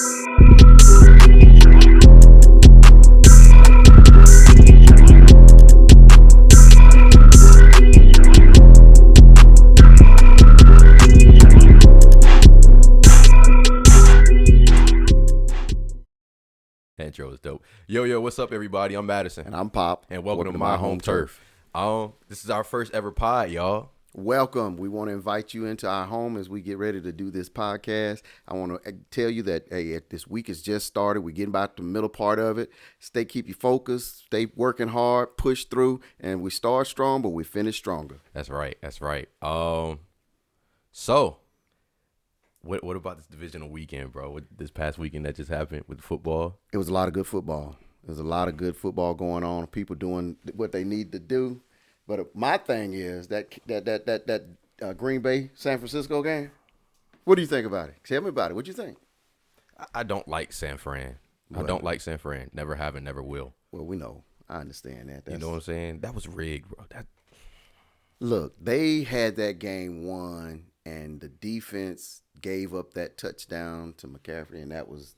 Intro is dope. Yo, what's up, everybody? I'm Madison. And I'm Pop. And welcome to My Home Turf. This is our first ever pod, y'all. Welcome. We want to invite you into our home as we get ready to do this podcast. I want to tell you that this week has just started. We're getting about the middle part of it. Keep you focused, stay working hard, push through, and we start strong, but we finish stronger. That's right. So, what about this divisional weekend, bro? This past weekend that just happened with football? It was a lot of good football. There's a lot of good football going on. People doing what they need to do. But my thing is that Green Bay San Francisco game. What do you think about it? Tell me about it. What do you think? I don't like San Fran. Well, I don't like San Fran. Never have and never will. Well, we know. I understand that. You know what I'm saying? That was rigged, bro. Look, they had that game won, and the defense gave up that touchdown to McCaffrey, and that was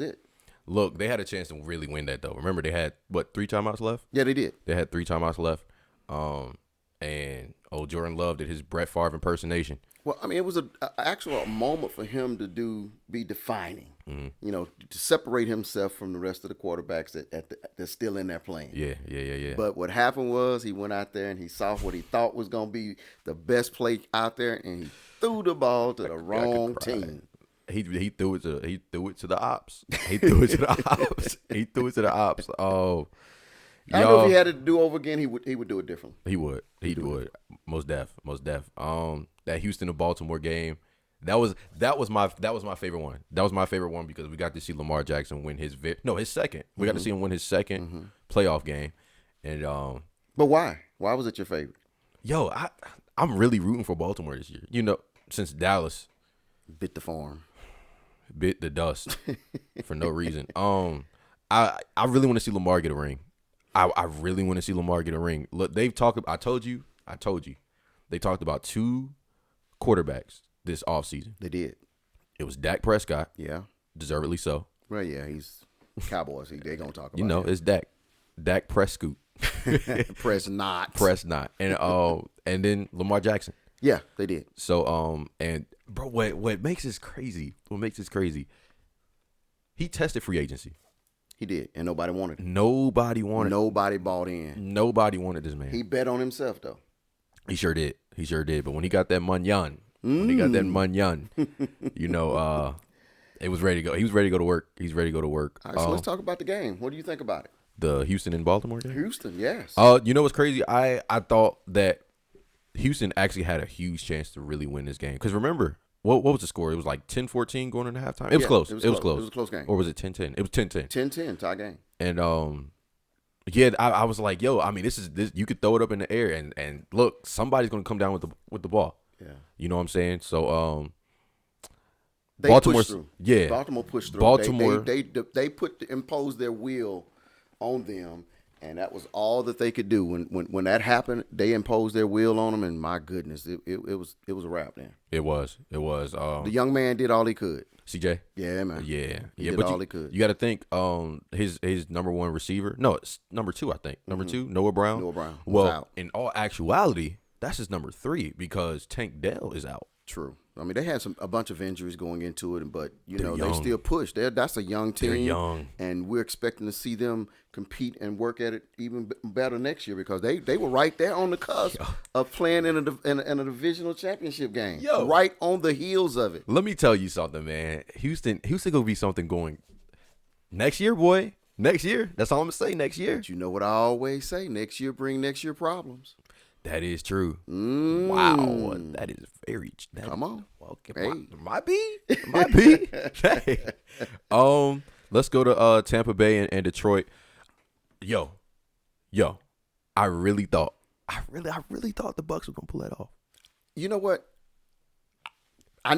it. Look, they had a chance to really win that, though. Remember, they had, 3 timeouts left? Yeah, they did. They had 3 timeouts left. And Jordan Love did his Brett Favre impersonation. Well, I mean, it was an actual moment for him to be defining. Mm-hmm. You know, to separate himself from the rest of the quarterbacks that's still in there playing. Yeah. But what happened was he went out there and he saw what he thought was going to be the best play out there, and he threw the ball to the wrong team. He threw it to the ops. He threw it to the ops. Oh. I know if he had it to do over again, he would do it differently. He would. Most def. That Houston to Baltimore game, that was my favorite one. That was my favorite one because we got to see Lamar Jackson win his second. We got to see him win his second playoff game. And but why? Why was it your favorite? Yo, I'm really rooting for Baltimore this year. You know, since Dallas bit the dust for no reason. I really want to see Lamar get a ring. I really want to see Lamar get a ring. Look, I told you. They talked about 2 quarterbacks this offseason. They did. It was Dak Prescott. Yeah. Deservedly so. Well, yeah, he's Cowboys. They going to talk about it. You know, it's Dak. Dak Prescott. Press not. And then Lamar Jackson. Yeah, they did. So, and bro, what makes this crazy? He tested free agency. He did, and nobody wanted him. Nobody bought in. Nobody wanted this man. He bet on himself, though. He sure did. But when he got that munyan, you know, it was ready to go. He was ready to go to work. He's ready to go to work. All right, so let's talk about the game. What do you think about it? The Houston and Baltimore game? Houston, yes. You know what's crazy? I thought that Houston actually had a huge chance to really win this game. Because remember, what was the score? It was like 10-14 going into halftime. It was close. It was close. It was a close game. Or was it 10-10? It was 10-10. 10-10, tie game. And yeah, I was like, yo, I mean, this you could throw it up in the air and look, somebody's gonna come down with the ball. Yeah. You know what I'm saying? So Baltimore pushed through. Yeah. Baltimore pushed through. Baltimore they imposed their will on them. And that was all that they could do. When that happened, they imposed their will on them, and my goodness, it was a wrap then. It was. The young man did all he could. CJ? Yeah, man. Yeah. He did all he could. You got to think his number 1 receiver. No, it's number 2, I think. Number 2, Noah Brown. Well, out. In all actuality, that's his number 3 because Tank Dell is out. True. I mean, they had a bunch of injuries going into it, but They're young. They still push. That's a young team. They're young, and we're expecting to see them compete and work at it even better next year because they were right there on the cusp of playing in a divisional championship game. Right on the heels of it. Let me tell you something, man. Houston gonna be something going next year, boy. Next year. That's all I'm gonna say. Next year. But you know what I always say? Next year bring next year problems. That is true. Wow, that is very. Come on. Okay, hey. might be. Hey. Let's go to Tampa Bay and Detroit. Yo, I really thought the Bucs were gonna pull that off. You know what? I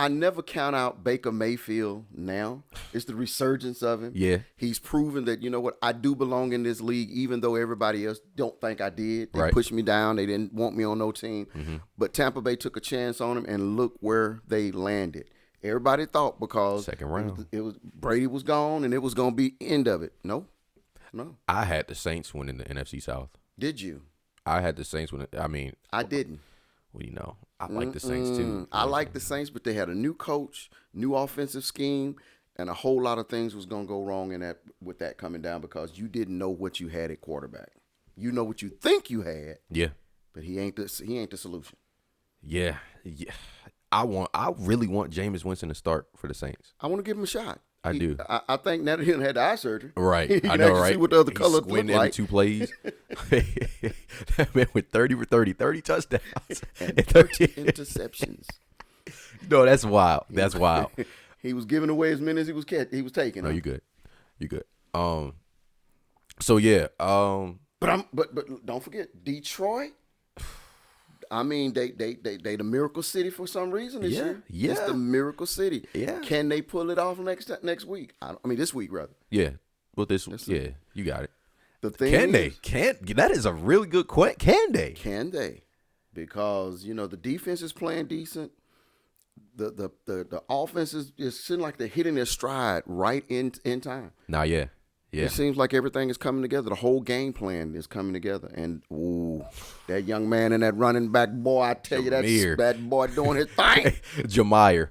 never count out Baker Mayfield now. It's the resurgence of him. Yeah. He's proven that, you know what, I do belong in this league, even though everybody else don't think I did. They right. pushed me down. They didn't want me on no team. Mm-hmm. But Tampa Bay took a chance on him, and look where they landed. Everybody thought because second round. it was Brady was gone and it was going to be end of it. No. I had the Saints winning the NFC South. Did you? I had the Saints winning. I mean, I didn't. Well, I like the Saints too. I like the Saints, but they had a new coach, new offensive scheme, and a whole lot of things was going to go wrong with that coming down because you didn't know what you had at quarterback. You know what you think you had. Yeah. But he ain't the solution. Yeah. I really want Jameis Winston to start for the Saints. I want to give him a shot. I do. I think now that he done had the eye surgery. Right. I know, right? See what the other colors look every like. 2 plays. That man went 30 for 30 touchdowns. and 30 interceptions. No, that's wild. That's wild. He was giving away as many as he was taking. No, you good. You good. So yeah. But don't forget Detroit. I mean, they the Miracle City for some reason this year. Yeah, it's the Miracle City. Yeah, can they pull it off next week? I mean, this week rather. Yeah, well, you got it. The thing can they? That is a really good question. Can they? Can they? Because the defense is playing decent. The offense is seeming like they're hitting their stride right in time. Nah, yeah. Yeah. It seems like everything is coming together. The whole game plan is coming together. And, that young man and that running back boy, I tell you, that boy doing his thing. Jameer.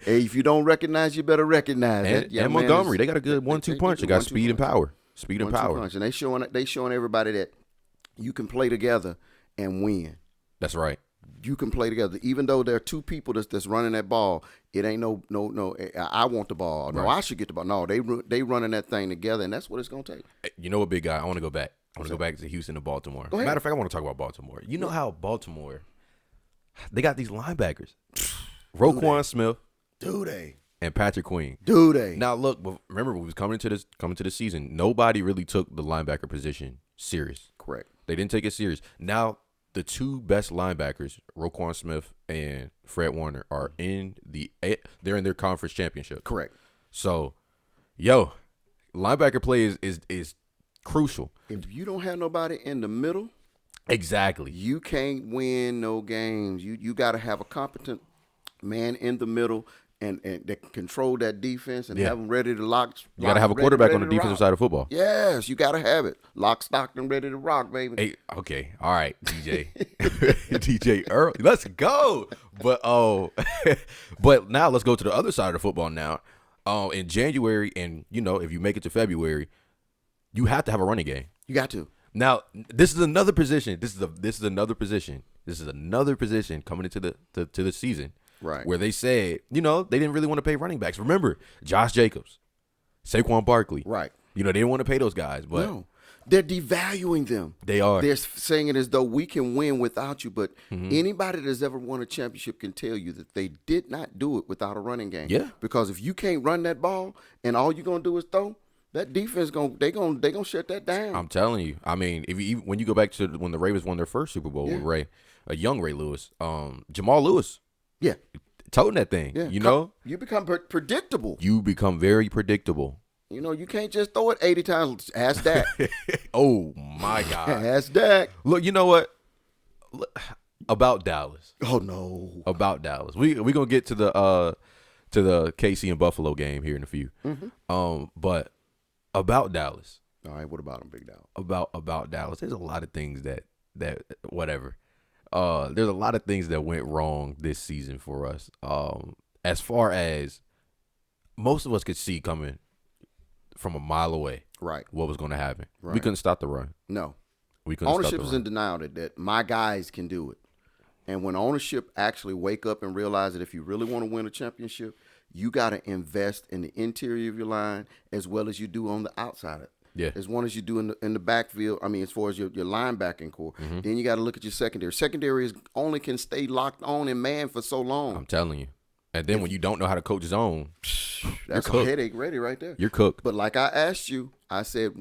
Hey, if you don't recognize, you better recognize it. And Montgomery, they got a good 1-2 punch. They got speed and power. Speed and power. And they showing everybody that you can play together and win. That's right. You can play together, even though there are 2 people that's running that ball. It ain't no. I want the ball. No, right. I should get the ball. No, they running that thing together, and that's what it's gonna take. You know what, big guy? I want to go back. I want to go back to Houston and Baltimore. Go ahead. Matter of fact, I want to talk about Baltimore. You know how Baltimore, they got these linebackers, Roquan Smith, do they? And Patrick Queen, do they? Now look, remember when we was coming to the season, nobody really took the linebacker position serious. Correct. They didn't take it serious. Now, the 2 best linebackers, Roquan Smith and Fred Warner, are they're in their conference championship. Correct. So, linebacker play is crucial. If you don't have nobody in the middle, exactly, you can't win no games. You got to have a competent man in the middle and that can control that defense and have them ready to lock. You got to have a quarterback on the defensive side of football. Yes, you got to have it. Lock, stock, and ready to rock, baby. Hey, okay. All right, DJ. DJ Earl. Let's go. But but now let's go to the other side of the football now. In January and, if you make it to February, you have to have a running game. You got to. Now, this is another position. This is another position. This is another position coming into the season. Right. Where they said, they didn't really want to pay running backs. Remember, Josh Jacobs, Saquon Barkley. Right. They didn't want to pay those guys. But no, they're devaluing them. They are. They're saying it as though we can win without you. But anybody that's ever won a championship can tell you that they did not do it without a running game. Yeah. Because if you can't run that ball and all you're going to do is throw, that defense they gonna shut that down. I'm telling you. I mean, when you go back to when the Ravens won their first Super Bowl with a young Ray Lewis, Jamal Lewis. Yeah. Toting that thing. Yeah. You become predictable. You become very predictable. You can't just throw it 80 times. Ask Dak. Oh, my God. Ask Dak. Look, you know what? About Dallas. Oh, no. About Dallas. We going to get to the KC and Buffalo game here in a few. But about Dallas. All right, what about them, Big Dog? About Dallas. There's a lot of things that whatever. There's a lot of things that went wrong this season for us. As far as most of us could see coming from a mile away, right? What was going to happen? Right. We couldn't stop the run. No, we couldn't. Ownership is in denial that my guys can do it, and when ownership actually wake up and realize that if you really want to win a championship, you got to invest in the interior of your line as well as you do on the outside of it. Yeah. As one as you do in the backfield. I mean, as far as your linebacking core. Then you got to look at your secondary. Secondary only can stay locked on and man for so long. I'm telling you. And then when you don't know how to coach zone, that's a headache ready right there. You're cooked. But like I asked you, I said,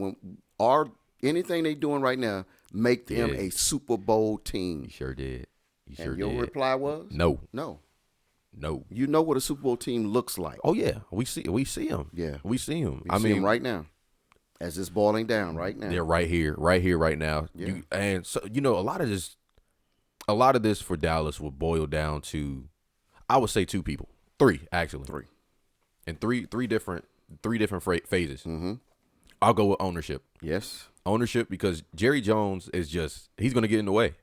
anything they doing right now, make them a Super Bowl team. You sure did. Your reply was? No. You know what a Super Bowl team looks like. Oh, yeah. We see them. Yeah. We see them. I mean, right now. As it's boiling down right now. They're right here, right now. Yeah. And so, a lot of this for Dallas will boil down to, I would say 2 people, 3 actually, 3. and three different phases. Mm-hmm. I'll go with ownership. Yes. Ownership, because Jerry Jones is he's going to get in the way.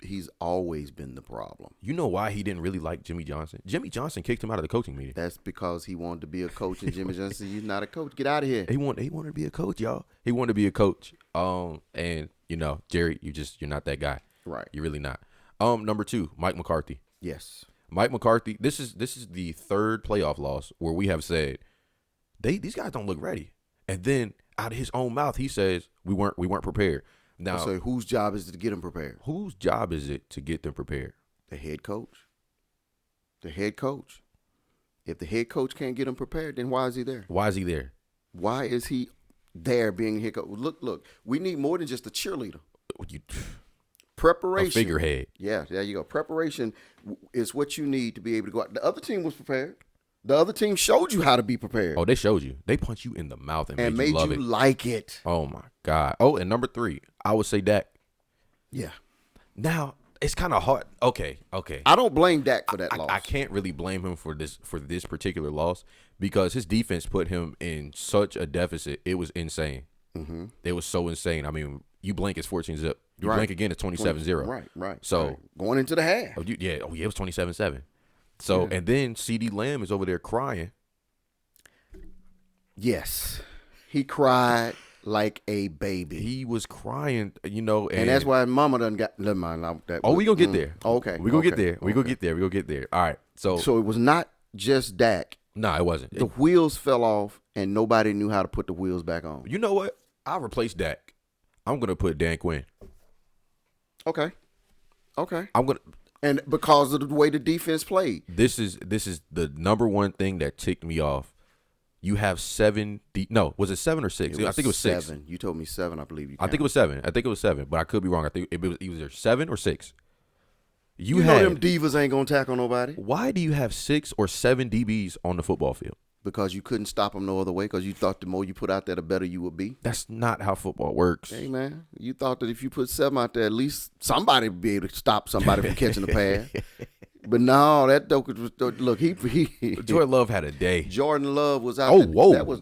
He's always been the problem. You know why he didn't really like Jimmy Johnson? Jimmy Johnson kicked him out of the coaching meeting. That's because he wanted to be a coach, and Jimmy Johnson said, "You're not a coach. Get out of here." He wanted to be a coach, y'all. He wanted to be a coach. And Jerry, you're not that guy. Right. You're really not. Number 2, Mike McCarthy. Yes. Mike McCarthy. This is the 3rd playoff loss where we have said these guys don't look ready, and then out of his own mouth he says we weren't prepared. Now, so whose job is it to get them prepared? Whose job is it to get them prepared? The head coach. The head coach. If the head coach can't get them prepared, then why is he there? Why is he there? Why is he there being head coach? Look. We need more than just a cheerleader. Preparation. A figurehead. Yeah, there you go. Preparation is what you need to be able to go out. The other team was prepared. The other team showed you how to be prepared. Oh, they showed you. They punched you in the mouth and made you love it. Like it. Oh, my God. Oh, and number 3, I would say Dak. Yeah. Now, it's kind of hard. Okay. I don't blame Dak for that loss. I can't really blame him for this particular loss because his defense put him in such a deficit. It was insane. Mm-hmm. It was so insane. I mean, you blink, it's 14-zip. You blink again, it's 27-0. Right. So going into the half. Oh, yeah, it was 27-7. So, and then CeeDee Lamb is over there crying. Yes. He cried like a baby. He was crying, and that's why Mama done got, never mind. We gonna get there. Okay. We gonna get there. We gonna get there. All right. So it was not just Dak. No, it wasn't. The wheels fell off, and nobody knew how to put the wheels back on. You know what? I'll replace Dak. I'm gonna put Dan Quinn. Okay. And because of the way the defense played. This is the number one thing that ticked me off. You have 7. No, was it 7 or 6? I think it was 6. 7. You told me 7, I believe you. I think it was 7. But I could be wrong. I think it was either 7 or 6. You know them divas ain't gonna tackle nobody. Why do you have 6 or 7 DBs on the football field? Because you couldn't stop them no other way. Because you thought the more you put out there, the better you would be. That's not how football works. Hey man, you thought that if you put 7 out there, at least somebody would be able to stop somebody from catching the pass. But no, that look, he Jordan Love had a day. Jordan Love was out. Oh, there. Whoa! That was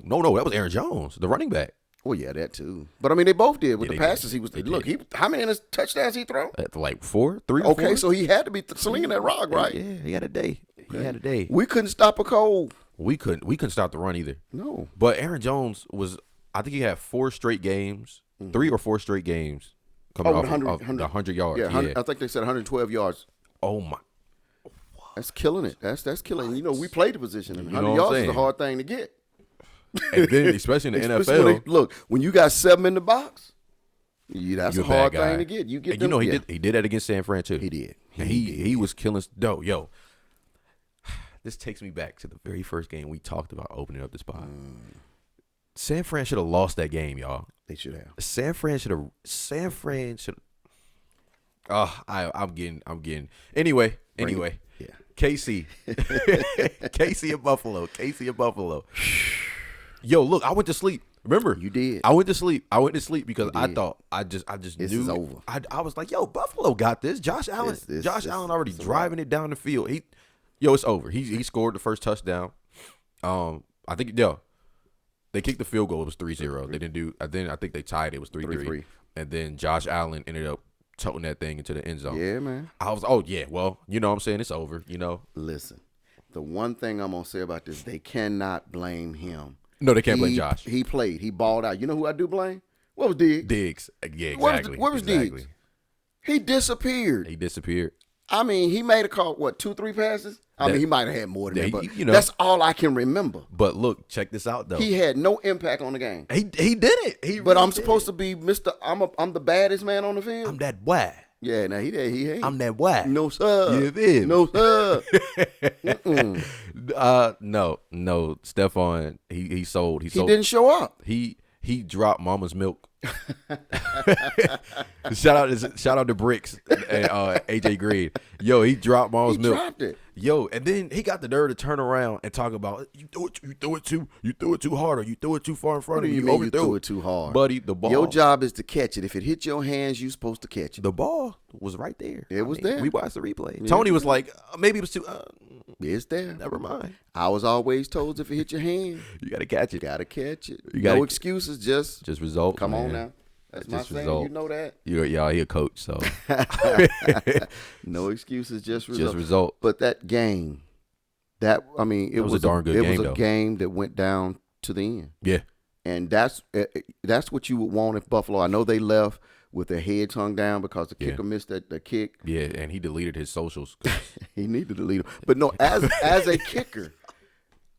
Aaron Jones, the running back. Oh yeah, that too. But I mean, they both did with the passes. Did. How many touchdowns he throw? Like 4, 3 or 4. Okay, so he had to be slinging that rock, right? Yeah, he had a day. He had a day. We couldn't stop a cold. We couldn't stop the run either. No. But Aaron Jones I think he had 4 straight games, 3 or 4 straight games coming off the 100 yards. Yeah, I think they said 112 yards. Oh my. That's killing it. That's killing. We played the position, and 100 know yards is a hard thing to get. And then, especially in the NFL, look, when you got 7 in the box, that's a hard thing to get. You get them, he did that against San Fran too. He did. He was killing. Yo, this takes me back to the very first game we talked about opening up the spot. San Fran should have lost that game, y'all. They should have. San Fran should. I'm getting. Anyway. Yeah. KC in Buffalo. Yo, look, I went to sleep. Remember? You did. I went to sleep because I thought I just this knew is over. I was like, yo, Buffalo got this. Josh Allen already driving it down the field. It's over. He scored the first touchdown. I think they kicked the field goal. It was 3-0. They didn't do. I think they tied. It was 3-3. And then Josh Allen ended up toting that thing into the end zone. Yeah, man. I was, well, you know what I'm saying? It's over, Listen, the one thing I'm going to say about this, they cannot blame him. No, they can't blame Josh. He played. He balled out. You know who I do blame? What was Diggs? Diggs. Yeah, exactly. Where was Diggs? He disappeared. I mean, he made a call, 2-3 passes? He might have had more than that, but that's all I can remember. But look, check this out, though. He had no impact on the game. He did it. But I'm supposed to be Mr. I'm the baddest man on the field. I'm that boy. Yeah, now he ain't. I'm that boy. No, sir. You feel? No, sir. No. Stephon, he sold. He didn't show up. He dropped Mama's milk. shout out to Bricks and AJ Green. Yo, he dropped Mama's milk. Dropped it. Yo, and then he got the nerve to turn around and talk about you threw it too hard, or you threw it too far in front What of do you. you mean you overthrew threw it too hard? Buddy, the ball. Your job is to catch it. If it hit your hands, you're supposed to catch it. The ball was right there. It was there. We watched the replay. Yeah. Tony was like, maybe it was too. It's there. Never mind. I was always told if it hit your hand, You got to catch you it. got to catch it. gotta- No excuses, just results. come man. on now. That's my Just saying. result. You know that. He a coach, so No excuses, just result. just result. But that game, it was a darn good game, It was though. a game that went down to the end. Yeah. And that's what you would want if Buffalo. I know they left with their heads hung down because the kicker missed the kick. Yeah, and he deleted his socials. He needed to lead them. But no, as a kicker,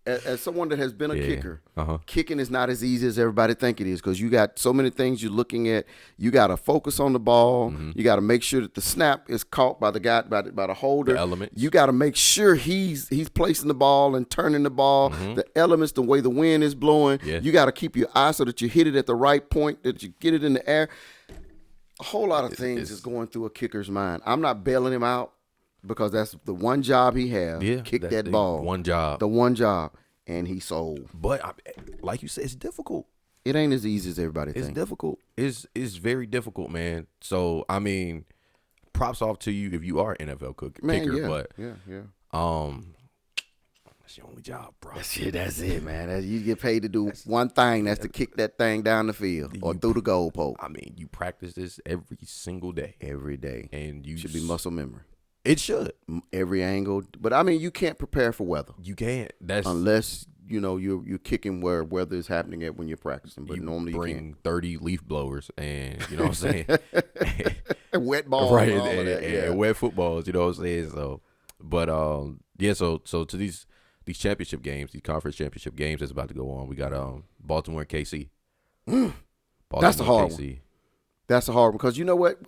as someone that has been a kicker, kicking is not as easy as everybody think it is because you got so many things you're looking at. You got to focus on the ball. Mm-hmm. You got to make sure that the snap is caught by the guy, by the holder. The elements. You got to make sure he's placing the ball and turning the ball. Mm-hmm. The elements, the way the wind is blowing. Yeah. You got to keep your eye so that you hit it at the right point, that you get it in the air. A whole lot of things is going through a kicker's mind. I'm not bailing him out because that's the one job he has. Yeah, Kick that's that the ball. one job. The one job. And he sold. But like you said, it's difficult. It ain't as easy as everybody It's thinks. difficult. It's very difficult, man. So I mean, props off to you if you are an NFL kicker. Yeah, But yeah. that's your only job, bro. That's it, man. You get paid to do one thing. That's to kick that thing down the field or through the goalpost. I mean, you practice this every single day, Every day. and you Should be muscle memory. It should. Every angle. But I mean, you can't prepare for weather You can't. That's unless you're kicking where weather is happening at when you're practicing. But you normally bring you 30 leaf blowers, and you know what I'm saying. can't. Wet ball, Right, and all of that. and wet footballs, you know what I'm saying. So, but yeah. So to these championship games, these conference championship games that's about to go on, we got Baltimore and KC. Baltimore That's the hard KC. one. That's a hard one because you know what?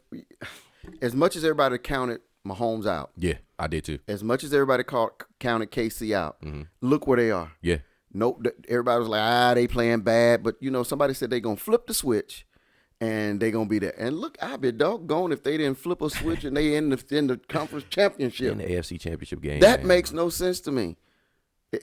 As much as everybody counted Mahomes out, Yeah, I did too. as much as everybody counted KC out, Mm-hmm. look where they are. Yeah, Nope, everybody was like, they playing bad. But, somebody said they going to flip the switch and they going to be there. And look, I'd be doggone if they didn't flip a switch and they in the conference championship. in the AFC championship game. That man. makes no sense to me.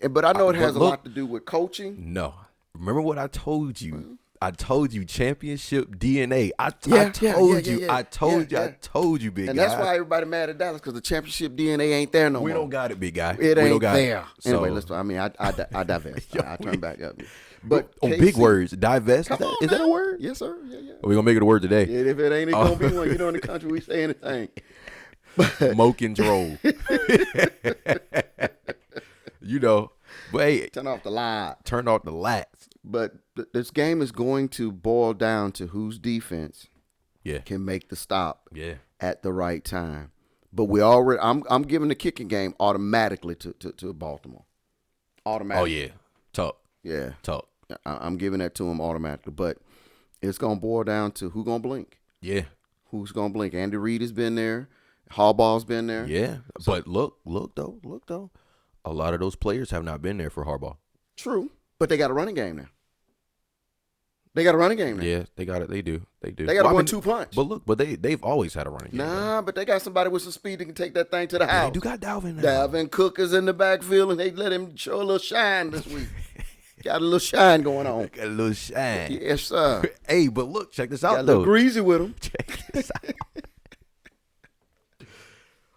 But I know it has a lot to do with coaching. No, remember what I told you? I told you championship DNA. I Yeah, told you. yeah. I told you. Yeah. I told you, big And guy. that's why everybody mad at Dallas because the championship DNA ain't there no we more. don't got it, big guy. It We ain't don't got there. It. Anyway, So, I divest. I turn back up. But on KC, big words, divest. Come on Is that a now. word? Yes, sir. Yeah. Are we gonna make it a word today? And if it ain't, it gonna be one. In the country we say anything. Moke and droll. But hey, Turn off the light. turn off the lights. But this game is going to boil down to whose defense Yeah, can make the stop yeah. at the right time. But I'm giving the kicking game automatically to Baltimore. Oh Automatically. yeah, talk. Yeah. Yeah. I'm giving that to them automatically. But it's going to boil down to who's going to blink. Yeah, Who's going to blink? Andy Reid has been there. Harbaugh's been there. yeah. But look though. A lot of those players have not been there for Harbaugh. True. But they got a running game now. They got a running game now. Yeah, they got it. They do. They got a 1-2 punch. But they've always had a running game. Nah, but they got somebody with some speed that can take that thing to the They house. do got Dalvin now. Dalvin Cook is in the backfield, and they let him show a little shine this week. Got a little shine going on. Got a little shine. Yes, sir. Hey, but look, check this Got a out little though. greasy with him. Check this out.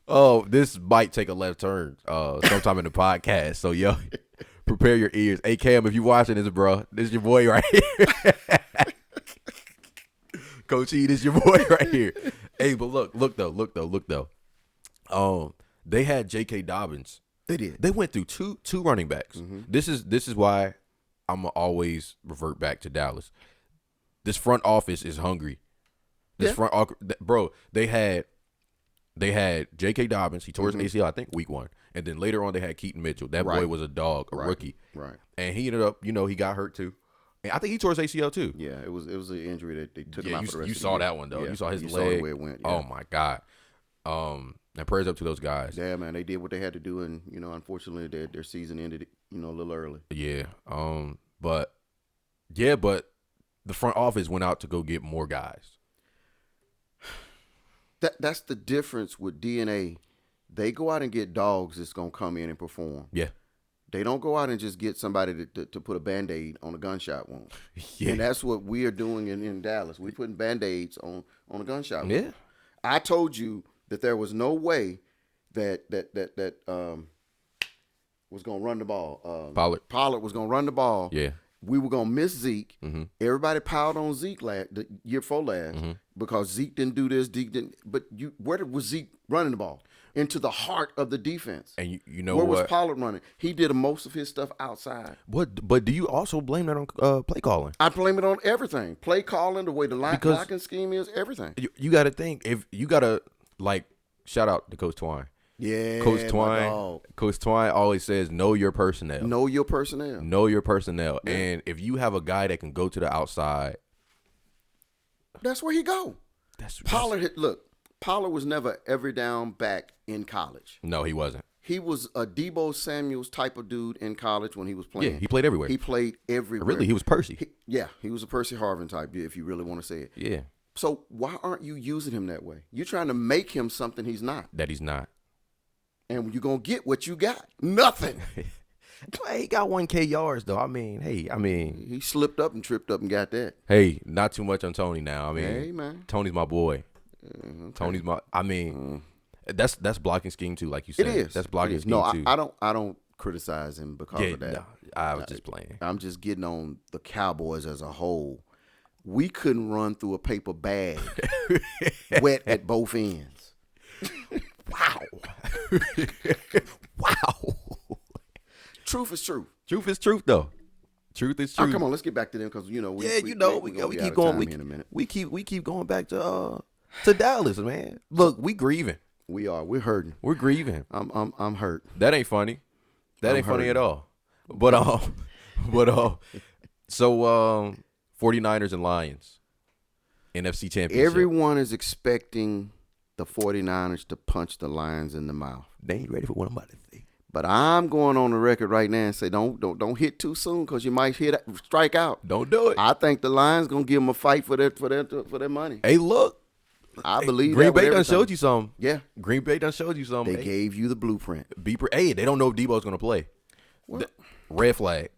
Oh, this might take a left turn sometime in the podcast. So, yo, prepare your ears. Hey, Cam, if you watching this, bro, this is your boy right here. Coach E, this is your boy right here. Hey, but look though. They had J.K. Dobbins. They did. They went through two running backs. Mm-hmm. This is why I'm gonna always revert back to Dallas. This front office is hungry. Bro, they had J.K. Dobbins. He tore his ACL, I think, week 1. And then later on, they had Keaton Mitchell. That boy was a dog, a rookie. Right. And he ended up, he got hurt too. And I think he tore his ACL too. Yeah, it was an injury that they took him out for the rest you of the saw year. that one, though. Yeah, You saw his you leg. saw the way it went. Yeah. Oh, my God. And prayers up to those guys. Yeah, man, they did what they had to do, and unfortunately, their season ended, a little early. Yeah. But the front office went out to go get more guys. That's the difference with DNA they go out and get dogs that's going to come in and perform. Yeah. They don't go out and just get somebody to put a Band-Aid on a gunshot wound. Yeah. And that's what we are doing in Dallas. We're putting Band-Aids on a gunshot wound. Yeah. I told you that there was no way that was going to run the ball. Pollard was going to run the ball. Yeah. We were going to miss Zeke. Mm-hmm. Everybody piled on Zeke the year before last because Zeke didn't do this. Zeke didn't. But where was Zeke running the ball? Into the heart of the defense. And you know where what? was Pollard running? He did most of his stuff outside. But do you also blame that on play calling? I blame it on everything. Play calling, the way the blocking scheme is, everything. You got to think, if you got to, like, shout out to Coach Twine. Yeah, Coach Twine always says, know your personnel. Know your personnel. Know your personnel. Yeah. And if you have a guy that can go to the outside, that's where he go. Pollard was never every down back in college. No, he wasn't. He was a Debo Samuels type of dude in college when he was playing. Yeah, he played everywhere. He played everywhere. Really, he was Percy. He was a Percy Harvin type, if you really want to say it. Yeah. So why aren't you using him that way? You're trying to make him something he's not. That he's not. And you're going to get what you got. Nothing. He got 1K yards, though. He slipped up and tripped up and got that. Hey, not too much on Tony now. Hey, man. Tony's my boy. Okay. Tony's my. That's blocking scheme too, like you said. It is. That's blocking scheme no, too. I don't criticize him because of that. No, I was just playing. I'm just getting on the Cowboys as a whole. We couldn't run through a paper bag wet at both ends. Wow. Wow. Truth is truth. Truth is truth, though. Truth is truth. Oh, come on, let's get back to them because we keep going. In a minute. We keep going back to Dallas, man. Look, we grieving. We are. We're hurting. We're grieving. I'm hurt. That ain't funny. That ain't funny at all. But 49ers and Lions, NFC Championship. Everyone is expecting the 49ers to punch the Lions in the mouth. They ain't ready for what I'm about to say. But I'm going on the record right now and say don't hit too soon because you might strike out. Don't do it. I think the Lions gonna give them a fight for their money. Hey, look. I believe Green that Bay done showed you something. Yeah. Green Bay done showed you something. They gave you the blueprint. Hey, they don't know if Debo's gonna play. Well, red flag.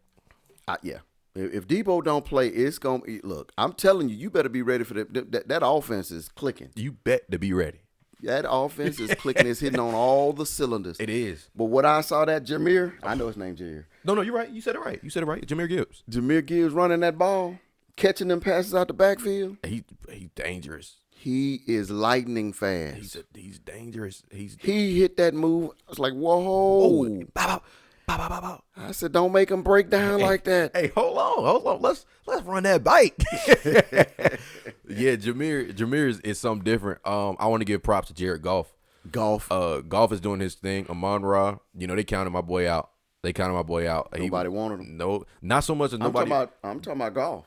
Yeah. If Debo don't play, it's gonna look. I'm telling you, you better be ready for that offense is clicking. You bet to be ready. That offense is clicking. It's hitting on all the cylinders. It is. But what I saw that Jameer, I know his name Jameer. No, you're right. You said it right. Jameer Gibbs. Jameer Gibbs running that ball, catching them passes out the backfield. He's dangerous. He is lightning fast. He's dangerous. He hit that move. I was like, whoa. Bow, bow, bow, bow, bow. I said, don't make him break down like that. Hey, hold on. Let's run that bike. Yeah, Jameer is something different. I want to give props to Jared Goff. Goff is doing his thing. Amon-Ra, they counted my boy out. Nobody wanted him. No, not so much as nobody. I'm talking about Goff.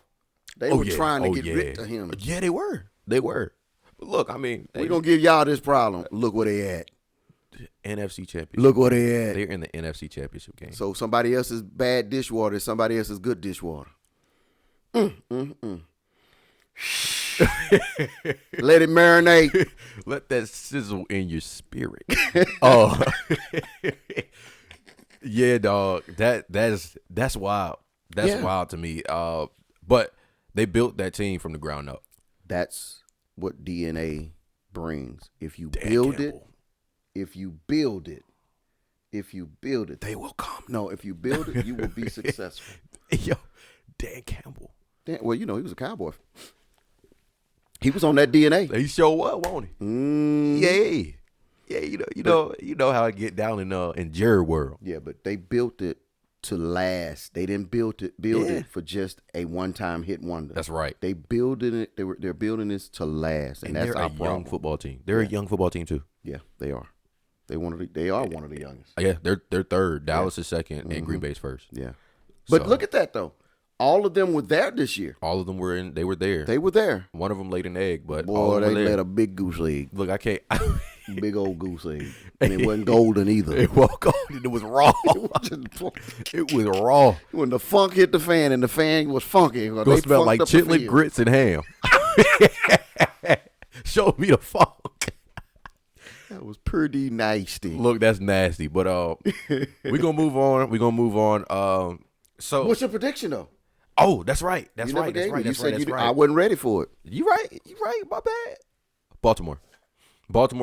They were trying to get rid of him. Yeah, they were. But look, we're going to give y'all this problem. Look where they at. NFC Championship. Look where they at. They're in the NFC Championship game. So somebody else's bad dishwater is somebody else's good dishwater. Let it marinate. Let that sizzle in your spirit. Oh, yeah, dog. That's wild. That's wild to me. But they built that team from the ground up. That's what DNA brings. If you build it, they will come. No, if you build it, you will be successful. Yo, Dan Campbell. Well, he was a Cowboy. He was on that DNA. He sure was, won't he? Yeah. You know how I get down in Jerry world. Yeah, but they built it to last. They didn't build it for just a one-time hit wonder. That's right. They building it. They're building this to last, and that's they're our a problem. young football team. They're a young football team too. Yeah, they are. They are one of the youngest. Yeah, they're third. Dallas is second, and Green Bay's first. Yeah, but look at that though. All of them were there this year. All of them were in. They were there. They were there. One of them laid an egg, but boy, they laid a big goose egg. Look, I can't. Big old goose egg, and it wasn't golden either. It wasn't golden. It was raw. It was raw. When the funk hit the fan, and the fan was funky, it smelled like chitlin grits and ham. Show me the funk. That was pretty nasty. Look, that's nasty. But we're gonna move on. So what's your prediction though? Oh, that's right. That's You never right. That's gave right. me. You That's right. said That's right. I wasn't ready for it. You right. My bad. Baltimore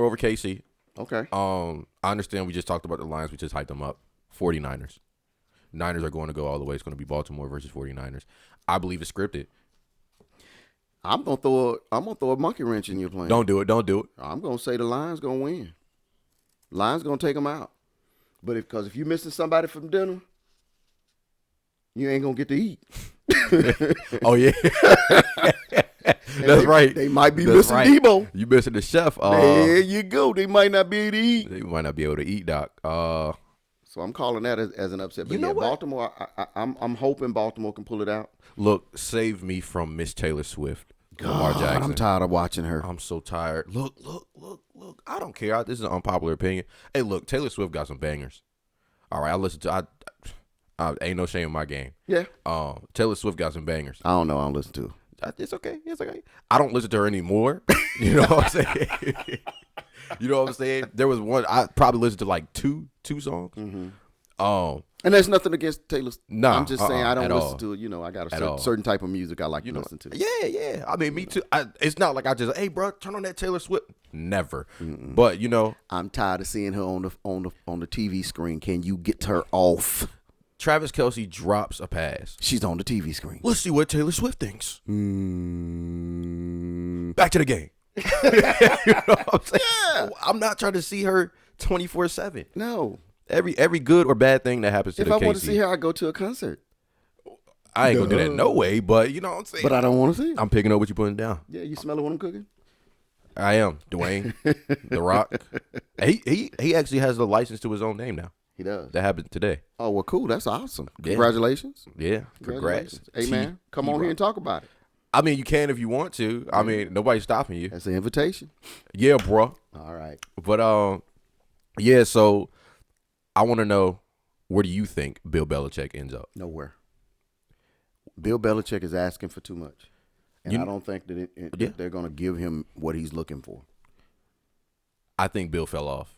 over KC. Okay. I understand we just talked about the Lions. We just hyped them up. 49ers. Niners are going to go all the way. It's going to be Baltimore versus 49ers. I believe it's scripted. I'm gonna throw a monkey wrench in your plan. Don't do it. I'm gonna say the Lions gonna win. Lions gonna take them out. But because if you're missing somebody from dinner, you ain't gonna get to eat. Oh yeah. That's right. They might be missing Debo. You missing the chef. There you go. They might not be able to eat. They might not be able to eat, Doc. So I'm calling that as an upset. But you know what? Baltimore, I'm hoping Baltimore can pull it out. Look, save me from Miss Taylor Swift. Lamar Jackson. I'm tired of watching her. I'm so tired. Look. I don't care. This is an unpopular opinion. Hey, look, Taylor Swift got some bangers. All right, I ain't no shame in my game. Yeah. Taylor Swift got some bangers. I don't know. I don't listen to her. It's okay. I don't listen to her anymore. You know what I'm saying? You know what I'm saying? There was one I probably listened to like two songs. Mm-hmm. And there's nothing against Taylor. No, I'm just saying I don't listen all. to it. You know, I got a certain type of music I like to listen to. Yeah. I mean, me too. It's not like I just, hey, bro, turn on that Taylor Swift. Never. Mm-mm. But you know, I'm tired of seeing her on the TV screen. Can you get her off? Travis Kelce drops a pass. She's on the TV screen. Let's see what Taylor Swift thinks. Back to the game. You know what I'm saying? Yeah. I'm not trying to see her 24/7. No. Every good or bad thing that happens to if the I KC. want to see her, I go to a concert. I ain't gonna do that no way, but you know what I'm saying. But I don't want to see her. I'm picking up what you're putting down. Yeah, you smell it when I'm cooking? I am. Dwayne, The Rock. He actually has the license to his own name now. He does. That happened today. Oh, well, cool. That's awesome. Yeah. Congratulations. Yeah. Congrats. Hey, man, come on here and talk about it. I mean, you can if you want to. I mean, nobody's stopping you. That's an invitation. Yeah, bro. All right. But, yeah, so I want to know, where do you think Bill Belichick ends up? Nowhere. Bill Belichick is asking for too much. And I don't think that they're going to give him what he's looking for. I think Bill fell off.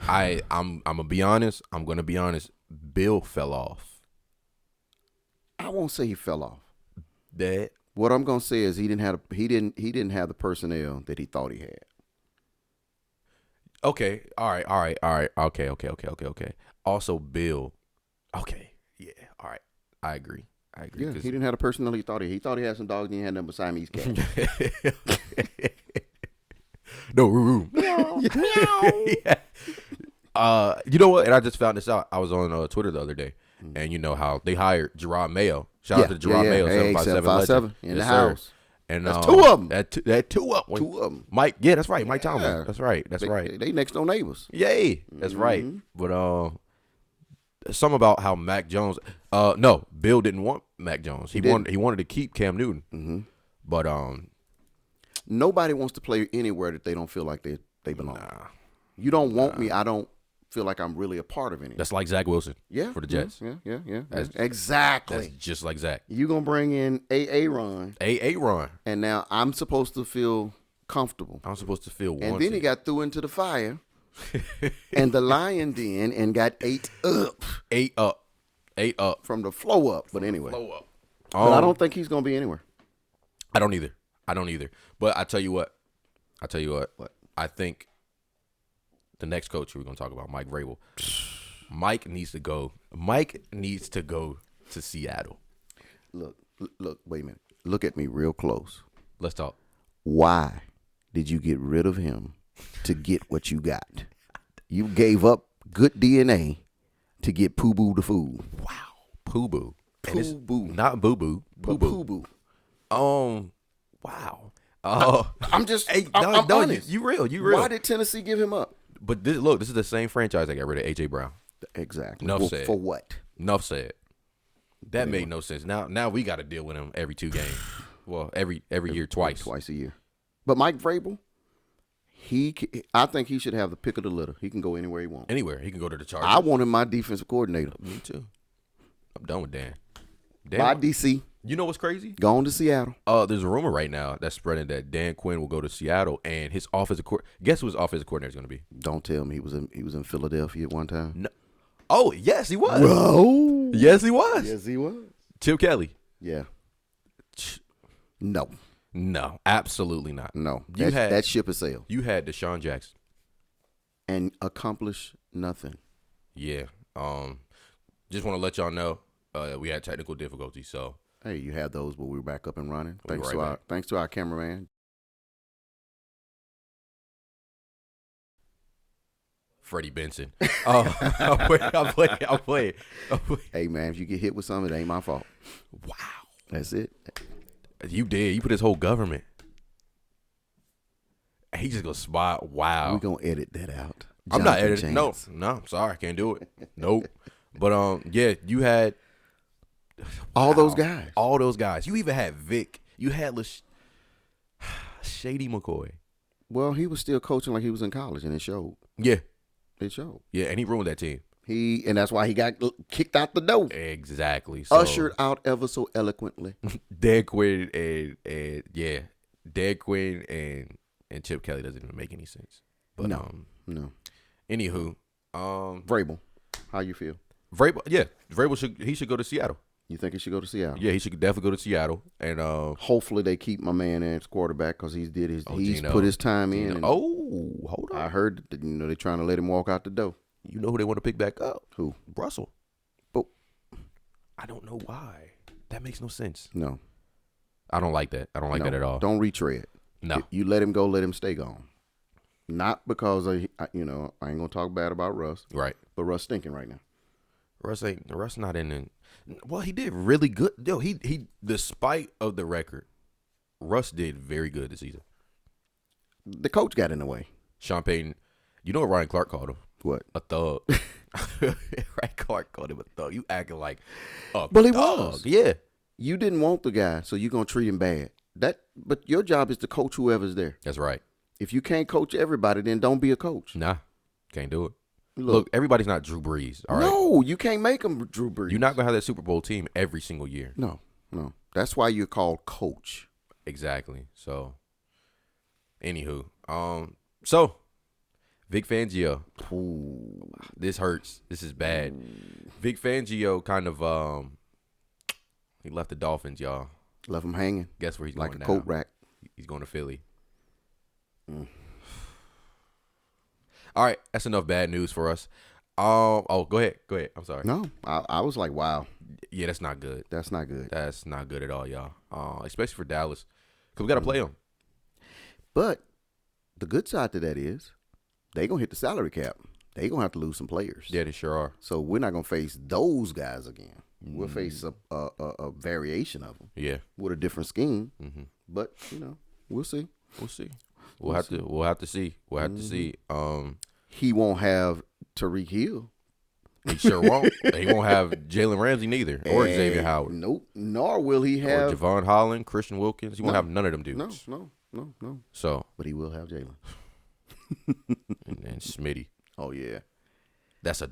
I'm gonna be honest. I'm gonna be honest. Bill fell off. I won't say he fell off. That what I'm gonna say is he didn't have the personnel that he thought he had. Okay. All right. Okay. Also, Bill. Okay. Yeah. All right. I agree. Yeah, he didn't have the personnel he thought he had. He thought he had some dogs and he had nothing but Siamese cats. No, room. Meow. Yeah. You know what? And I just found this out. I was on Twitter the other day, and you know how they hired Gerard Mayo. Shout out to Gerard Mayo, 757 in the house. And that's two of them. That two of them. Mike, yeah, that's right. Mike Tomlin. That's right. They next door neighbors. Yay, that's right. But something about how Mac Jones. No, Bill didn't want Mac Jones. He wanted to keep Cam Newton. Mm-hmm. But nobody wants to play anywhere that they don't feel like they belong. Nah. You don't want me. I don't feel like I'm really a part of anything. That's like Zach Wilson. Yeah, for the Jets. Yeah. Exactly. That's just like Zach. You're gonna bring in Aaron. Aaron. And now I'm supposed to feel comfortable. I'm supposed to feel wanted. And then he got threw into the fire. And the lion den and got ate up from the flow up. But anyway, but I don't think he's gonna be anywhere. I don't either. But I tell you what. What? I think the next coach we're gonna talk about, Mike Vrabel. Mike needs to go. To Seattle. Look. Wait a minute. Look at me real close. Let's talk. Why did you get rid of him to get what you got? You gave up good DNA to get Poo Boo the food. Wow. Poo Boo. Poo Boo. Not Boo Boo. Poo Boo. Wow. I'm just. Hey, I'm honest. You real. Why did Tennessee give him up? But this is the same franchise that got rid of A.J. Brown. Exactly. Enough said. For what? Enough said. That made no sense. Now we got to deal with him every 2 games. Well, every year, twice. Twice a year. But Mike Vrabel, I think he should have the pick of the litter. He can go anywhere he wants. Anywhere. He can go to the Chargers. I want him my defensive coordinator. Me too. I'm done with Dan. Bye, DC. You know what's crazy? Going to Seattle. There's a rumor right now that's spreading that Dan Quinn will go to Seattle, and his offensive guess who his offensive coordinator is going to be? Don't tell me he was in Philadelphia at one time. No. Oh yes, he was. Bro. Yes, he was. Yes, he was. Chip Kelly. Yeah. No. No, absolutely not. No. That ship has sailed. You had Deshaun Jackson and accomplished nothing. Yeah. Just want to let y'all know we had technical difficulties, so. Hey, you had those, but we were back up and running. Thanks to our cameraman. Freddie Benson. I'll play. Hey, man, if you get hit with something, it ain't my fault. Wow. That's it. You did. You put his whole government. He just gonna smile. Wow. We're going to edit that out. I'm not editing. No, I'm sorry. I can't do it. Nope. But, yeah, you had. All those guys. All those guys. You even had Vic. You had Shady McCoy. Well, he was still coaching like he was in college, and it showed. Yeah. It showed. Yeah, and he ruined that team. And that's why he got kicked out the door. Exactly. So, ushered out ever so eloquently. Dan Quinn Dan Quinn and Chip Kelly doesn't even make any sense. But no. Anywho, Vrabel, how you feel? Vrabel should go to Seattle. You think he should go to Seattle? Yeah, he should definitely go to Seattle, and hopefully they keep my man as quarterback because he's put his time in. Hold on. I heard that, they're trying to let him walk out the door. You know who they want to pick back up? Who? Russell. But I don't know why. That makes no sense. No, I don't like that. I don't like that at all. Don't retread. No, you let him go. Let him stay gone. Not because I ain't gonna talk bad about Russ. Right. But Russ stinking right now. Russ not in it. Well, he did really good. Yo, he despite of the record, Russ did very good this season. The coach got in the way. Sean Payton, you know what Ryan Clark called him? What? A thug. Ryan Clark called him a thug. You acting like a Well, he thug. was. Yeah. You didn't want the guy, so you're gonna treat him bad. But your job is to coach whoever's there. That's right. If you can't coach everybody, then don't be a coach. Nah, can't do it. Look, everybody's not Drew Brees. All right. No, you can't make them Drew Brees. You're not gonna have that Super Bowl team every single year. No. That's why you're called coach. Exactly. So, anywho, so Vic Fangio. Ooh. This hurts. This is bad. Vic Fangio kind of he left the Dolphins, y'all. Left him hanging. Guess where he's like going a now? coat rack. He's going to Philly. All right, that's enough bad news for us. Go ahead. I'm sorry. No, I was like, wow. Yeah, that's not good. That's not good. That's not good at all, y'all. Especially for Dallas, because we got to play them. But the good side to that is they gonna hit the salary cap. They gonna have to lose some players. Yeah, they sure are. So we're not gonna face those guys again. We'll face a variation of them. Yeah, with a different scheme. Mm-hmm. But we'll see. We'll have to see. We'll have to see. He won't have Tariq Hill. He sure won't. He won't have Jalen Ramsey neither, or Xavier Howard. Nope. Nor will he have or Javon Holland, Christian Wilkins. He won't have none of them dudes. No. So, but he will have Jalen and Smitty. Oh yeah, that's a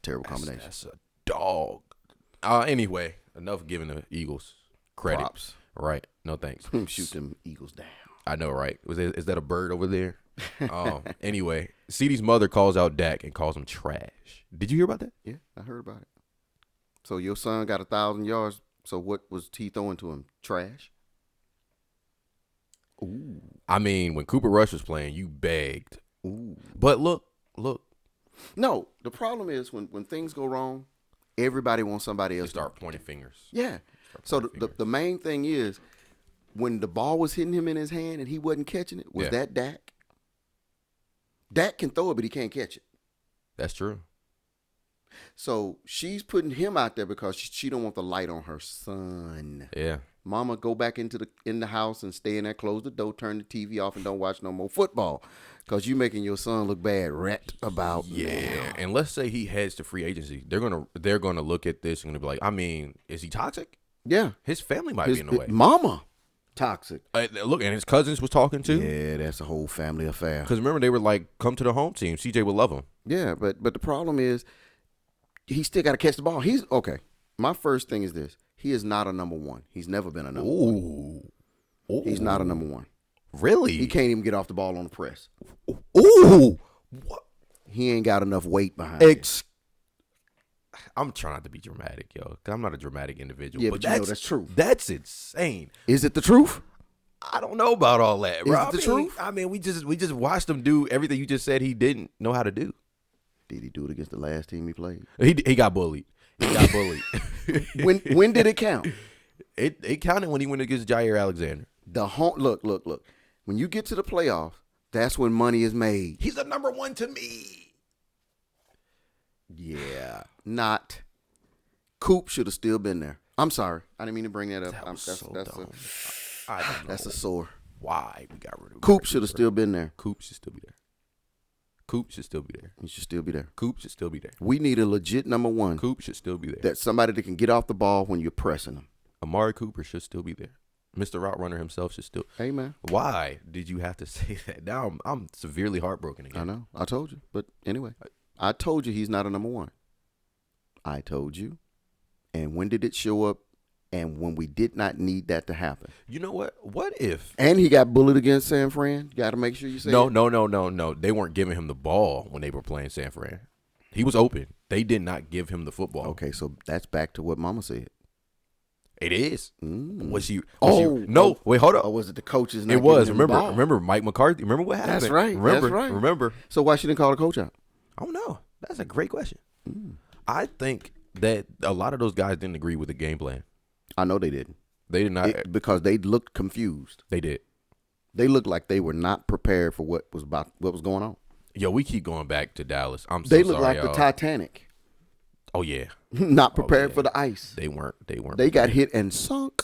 terrible combination. That's a dog. Anyway, enough giving the Eagles credit. Props. Right. No thanks. Shoot them Eagles down. I know, right? Is that a bird over there? Anyway, CeeDee's mother calls out Dak and calls him trash. Did you hear about that? Yeah, I heard about it. So your son got 1,000 yards. So what was he throwing to him? Trash? Ooh. I mean, when Cooper Rush was playing, you begged. Ooh. But look. No, the problem is when things go wrong, everybody wants somebody else to start pointing fingers. Yeah. So the main thing is, when the ball was hitting him in his hand and he wasn't catching it, was that Dak? Dak can throw it, but he can't catch it. That's true. So she's putting him out there because she don't want the light on her son. Yeah. Mama, go back in the house and stay in there, close the door, turn the TV off, and don't watch no more football. Because you making your son look bad right about now. And let's say he heads to free agency. They're gonna look at this and gonna be like, I mean, is he toxic? Yeah. His family might be in the way. Mama. Toxic. Look, and his cousins was talking too. Yeah, that's a whole family affair. Because remember, they were like, come to the home team. CJ would love him. Yeah, but the problem is, he still got to catch the ball. He's okay. My first thing is this: He is not a number one. He's never been a number Ooh. one. He's not a number one. Really? He can't even get off the ball on the press. Ooh. What? He ain't got enough weight behind him. I'm trying not to be dramatic, yo, because I'm not a dramatic individual. Yeah, but you know that's true. That's insane. Is it the truth? I don't know about all that, bro. Is it the truth? I mean, we just watched him do everything you just said he didn't know how to do. Did he do it against the last team he played? He got bullied. He got bullied. When did it count? It counted when he went against Jair Alexander. Look. When you get to the playoffs, that's when money is made. He's the number one to me. Yeah, not. Coop should have still been there. I'm sorry, I didn't mean to bring that up. That's a sore. Why we got rid of Coop should have still been there. Coop should still be there. Coop should still be there. He should still be there. Coop should still be there. We need a legit number one. Coop should still be there. That's somebody that can get off the ball when you're pressing them. Amari Cooper should still be there. Mr. Route Runner himself should still. Hey, man. Why did you have to say that? Now I'm severely heartbroken again. I know. I told you. But anyway, I told you he's not a number one. I told you. And when did it show up? And when we did not need that to happen. You know what? What if? And he got bullied against San Fran. You got to make sure you say No. They weren't giving him the ball when they were playing San Fran. He was open. They did not give him the football. Okay, so that's back to what Mama said. It is. Mm. Was she? No. Wait, hold up. Or was it the coaches? It was. Remember Mike McCarthy. Remember what happened? That's right. Remember. So why she didn't call the coach out? I don't know. That's a great question. I think that a lot of those guys didn't agree with the game plan. I know they didn't. They did not. Because they looked confused. They did. They looked like they were not prepared for what was going on. Yo, we keep going back to Dallas. I'm so They sorry, look like y'all. the Titanic. Oh yeah. Not prepared for the ice. They weren't. They got hit and sunk.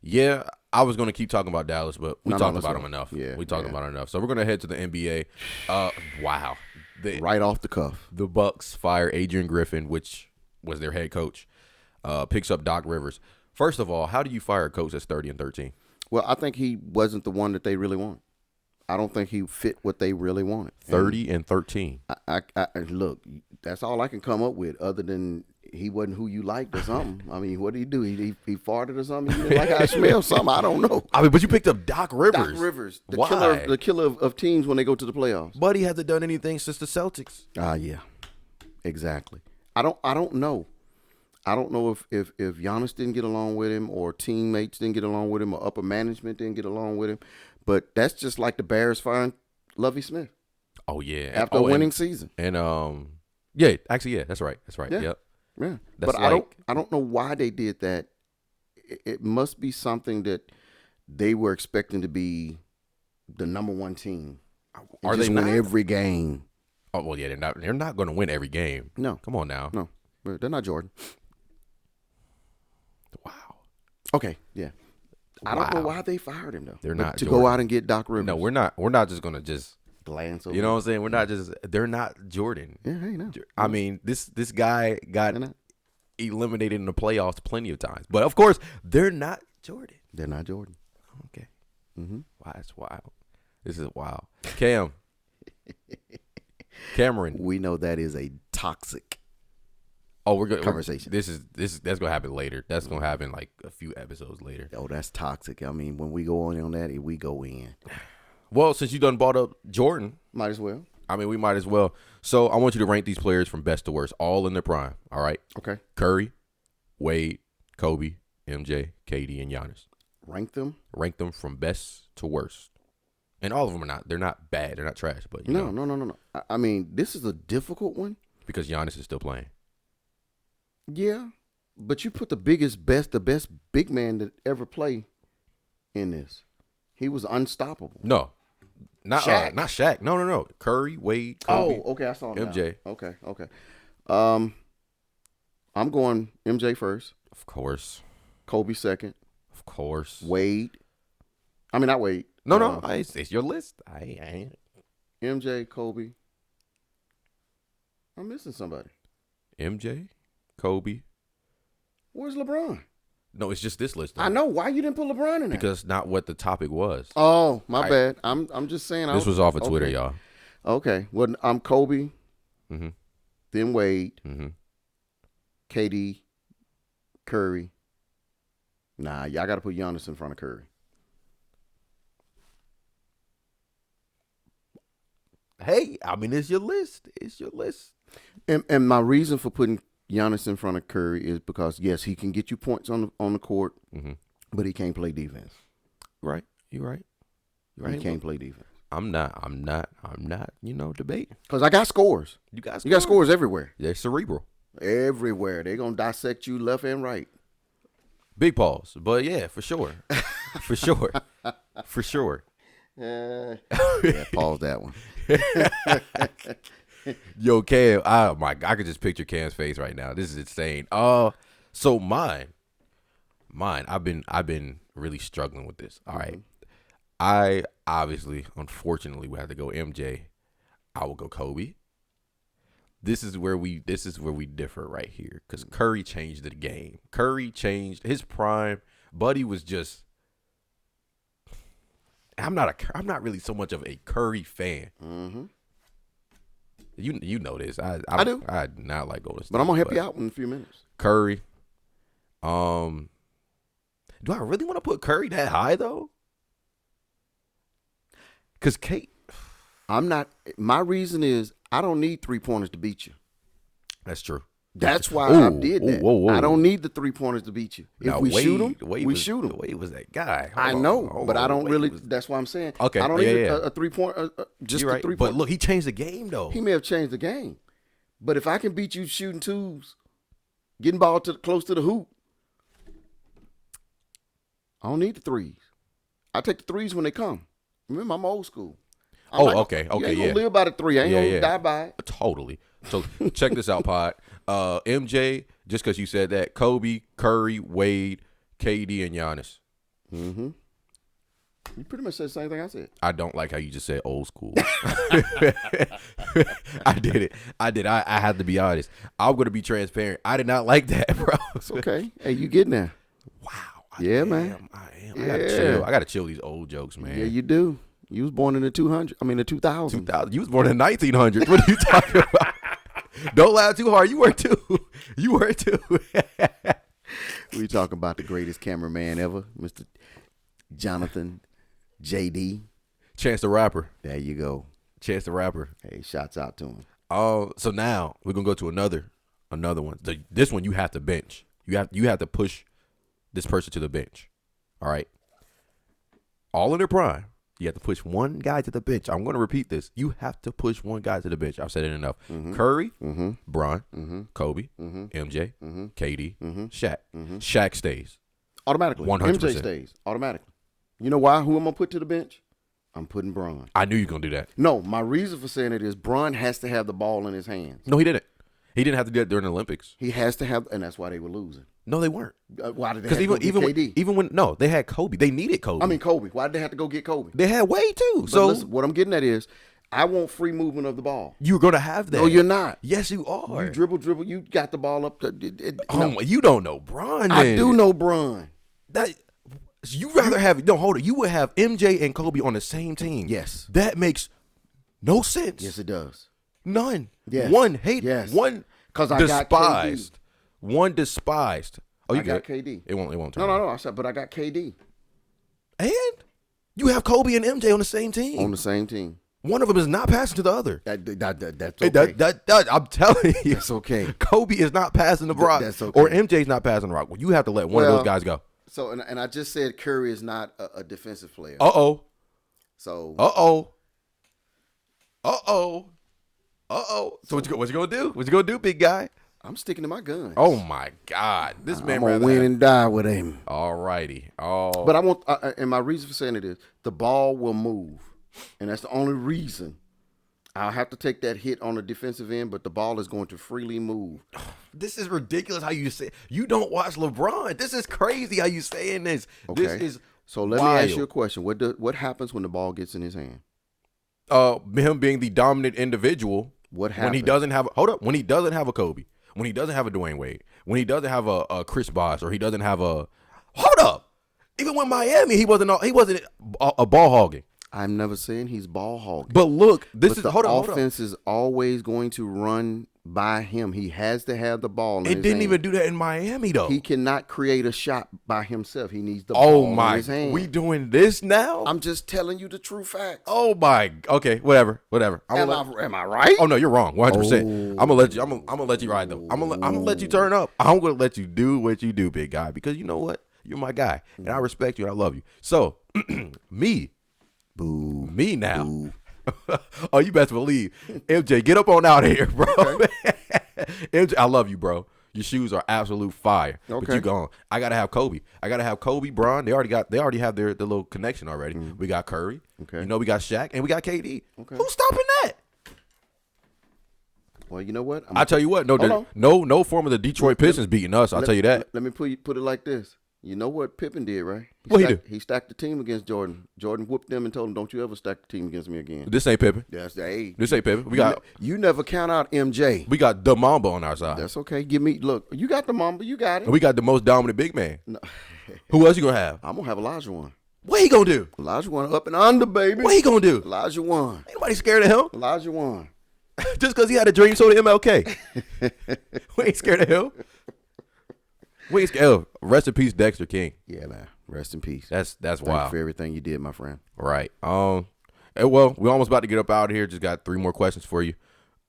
Yeah, I was gonna keep talking about Dallas, but we talked about them enough. Yeah, we talked about it enough. So we're gonna head to the NBA. Wow. Right off the cuff. The Bucks fire Adrian Griffin, which was their head coach. Picks up Doc Rivers. First of all, how do you fire a coach that's 30-13? Well, I think he wasn't the one that they really wanted. I don't think he fit what they really wanted. 30-13. I look, that's all I can come up with, other than he wasn't who you liked or something. I mean, what did he do? He farted or something? He didn't like how I smelled something. I don't know. I mean, but you picked up Doc Rivers. Doc Rivers, Why? the killer of teams when they go to the playoffs. But he hasn't done anything since the Celtics. Yeah, exactly. I don't know. I don't know if Giannis didn't get along with him, or teammates didn't get along with him, or upper management didn't get along with him. But that's just like the Bears firing Lovie Smith. Oh yeah, after a winning season. And yeah, actually, yeah, that's right. Yeah. Yep. Yeah, That's but I don't know why they did that. It must be something that they were expecting to be the number one team. Are they not? win every game? Oh well, yeah, they're not going to win every game. No, come on now. No, they're not Jordan. Wow. Okay, yeah. I don't know why they fired him though. They're not to Jordan. Go out and get Doc Rivers. No, we're not. We're not just gonna just glance over. You know what I'm saying? We're not just. They're not Jordan. Yeah, hey, no. I mean, this guy got eliminated in the playoffs plenty of times, but of course, they're not Jordan. They're not Jordan. Okay. Mm-hmm. Wow, that's wild. This is wild. Cameron. We know that is a toxic. Oh, we're good conversation. That's gonna happen later. That's gonna happen like a few episodes later. Oh, that's toxic. I mean, when we go on that, we go in. Well, since you done brought up Jordan, might as well. I mean, we might as well. So I want you to rank these players from best to worst, all in their prime. All right. Okay. Curry, Wade, Kobe, MJ, KD, and Giannis. Rank them. Rank them from best to worst. And all of them are not. They're not bad. They're not trash. But no. I mean, this is a difficult one because Giannis is still playing. Yeah, but you put the best big man that ever played in this. He was unstoppable. No, not Shaq. Not Shaq. No. Curry, Wade, Kobe. Oh, okay, I saw him. MJ. Now. Okay. I'm going MJ first. Of course. Kobe second. Of course. Wade. I mean, not Wade. No. It's your list. I ain't. MJ, Kobe. I'm missing somebody. MJ, Kobe. Where's LeBron? No, it's just this list. I know. Why you didn't put LeBron in there? Because not what the topic was. Oh, my bad. I'm just saying. This was off of Twitter, y'all. Okay. Well, I'm Kobe. Mm-hmm. Then Wade. Mm-hmm. KD. Curry. Nah, y'all got to put Giannis in front of Curry. Hey, I mean, it's your list. It's your list. And my reason for putting Giannis in front of Curry is because, yes, he can get you points on the court, but he can't play defense. Right. You're right. He can't play defense. I'm not, debating. Because I got scores. You got scores everywhere. They're cerebral. Everywhere. They're going to dissect you left and right. Big pause. But, yeah, for sure. For sure. For sure. Yeah, pause that one. Yo, Cam, I could just picture Cam's face right now. This is insane. So mine, I've been really struggling with this. All right. I obviously, unfortunately, we have to go MJ. I will go Kobe. This is where we differ right here, because Curry changed the game. Curry changed his prime. Buddy was just. I'm not really so much of a Curry fan. Mm-hmm. You know this. I do. I do not like Golden State, but I'm gonna help you out in a few minutes. Curry. Do I really want to put Curry that high though? Because I'm not. My reason is I don't need 3-pointers to beat you. That's true. That's why I did that. Whoa. I don't need the 3-pointers to beat you. If we shoot them, we shoot them. Wade was that guy. I know, but I don't really. That's why I'm saying. Okay. I don't need a 3-point. Just You're a right. 3-point. But look, he changed the game though. He may have changed the game, but if I can beat you shooting twos, getting ball close to the hoop, I don't need the threes. I take the threes when they come. Remember, I'm old school. Okay. You ain't gonna live by the three. I ain't gonna die by it. Totally. So check this out, Pod. MJ, just because you said that, Kobe, Curry, Wade, KD, and Giannis. Mm-hmm. You pretty much said the same thing I said. I don't like how you just said old school. I did it. I had to be honest. I'm going to be transparent. I did not like that, bro. It's okay. Hey, you getting there. Wow. Man. I am. I got to chill. I got to chill these old jokes, man. Yeah, you do. You was born in the 2000s. You was born in the 1900s. What are you talking about? Don't laugh too hard. You were too. We talking about the greatest cameraman ever, Mr. Jonathan JD. Chance the Rapper. There you go. Chance the Rapper. Hey, shouts out to him. So now we're gonna go to another one. This one you have to bench. You have to push this person to the bench. All right. All in their prime. You have to push one guy to the bench. I'm going to repeat this. You have to push one guy to the bench. I've said it enough. Mm-hmm. Curry, Bron, Kobe, MJ, KD, Shaq. Shaq stays. Automatically. 100%. MJ stays. Automatically. You know why? Who I'm going to put to the bench? I'm putting Bron. I knew you were going to do that. No, my reason for saying it is Bron has to have the ball in his hands. No, he didn't. He didn't have to do it during the Olympics. He has to have, and that's why they were losing. No, they weren't. Why did they have to go get KD? Even when they had Kobe. They needed Kobe. I mean Kobe. Why did they have to go get Kobe? They had Wade too. But so listen, what I'm getting at is, I want free movement of the ball. You're gonna have that. No, you're not. Yes, you are. You dribble. You got the ball up. You don't know Bron. I do know Bron. You rather have hold it. You would have MJ and Kobe on the same team. Yes, that makes no sense. Yes, it does. None. Yes. One hate. Yes. One because I despised. got KD. One despised. Oh, you got KD. It won't turn. No. I said, but I got KD. And you have Kobe and MJ on the same team. On the same team. One of them is not passing to the other. That's okay. I'm telling you, that's okay. Kobe is not passing the rock, that's okay. or MJ's not passing the rock. Well, you have to let one of those guys go. So, and I just said Curry is not a defensive player. So. So what you gonna do? What you gonna do, big guy? I'm sticking to my guns. Oh my God, this man I'm gonna win and die with him. All righty. Oh, but I want, and my reason for saying it is the ball will move, and that's the only reason. I'll have to take that hit on the defensive end, but the ball is going to freely move. This is ridiculous how you say. You don't watch LeBron. This is crazy how you saying this. Okay. This is so. Let wild. me ask you a question. What happens when the ball gets in his hand? Him being the dominant individual. What happens when he doesn't have? Hold up. When he doesn't have a Kobe. When he doesn't have a Dwayne Wade. When he doesn't have a Chris Bosh, or he doesn't have a. Hold up. Even when Miami, he wasn't a ball hogging. I'm never saying he's ball hogging. But look, The offense is always going to run by him. He has to have the ball. It didn't even do that in Miami, though. He cannot create a shot by himself. He needs the ball in his hand. We doing this now? I'm just telling you the true facts. Oh my. Okay, whatever. Am I right? Oh no, you're wrong. 100%. I'm gonna let you. I'm gonna let you ride though. I'm gonna let you turn up. I'm gonna let you do what you do, big guy, because you know what? You're my guy, and I respect you and I love you. So, me now. Boo. Oh, you best believe. MJ, get up on out of here, bro. Okay. MJ, I love you, bro. Your shoes are absolute fire. Okay. But you gone. I gotta have Kobe. Bron. They already have their little connection already. We got Curry. Okay. You know, we got Shaq and we got KD. Okay. Who's stopping that? Well, you know what? I tell you what. No form of the Detroit Pistons beating us. I'll tell you that. Let me put it like this. You know what Pippen did, right? What he do? He stacked the team against Jordan. Jordan whooped them and told him, "Don't you ever stack the team against me again." This ain't Pippen. This ain't Pippen. You never count out MJ. We got the Mamba on our side. That's okay. Look, you got the Mamba. You got it. And we got the most dominant big man. No. Who else you gonna have? I'm gonna have Olajuwon. What he gonna do? Olajuwon up and under, baby. What he gonna do? Olajuwon. Ain't nobody scared of him. Olajuwon. Just because he had a dream, so did MLK. We ain't scared of him. Rest in peace, Dexter King. Yeah, man. Rest in peace. That's wild. Thank you for everything you did, my friend. Right. Well, we're almost about to get up out of here. Just got 3 more questions for you.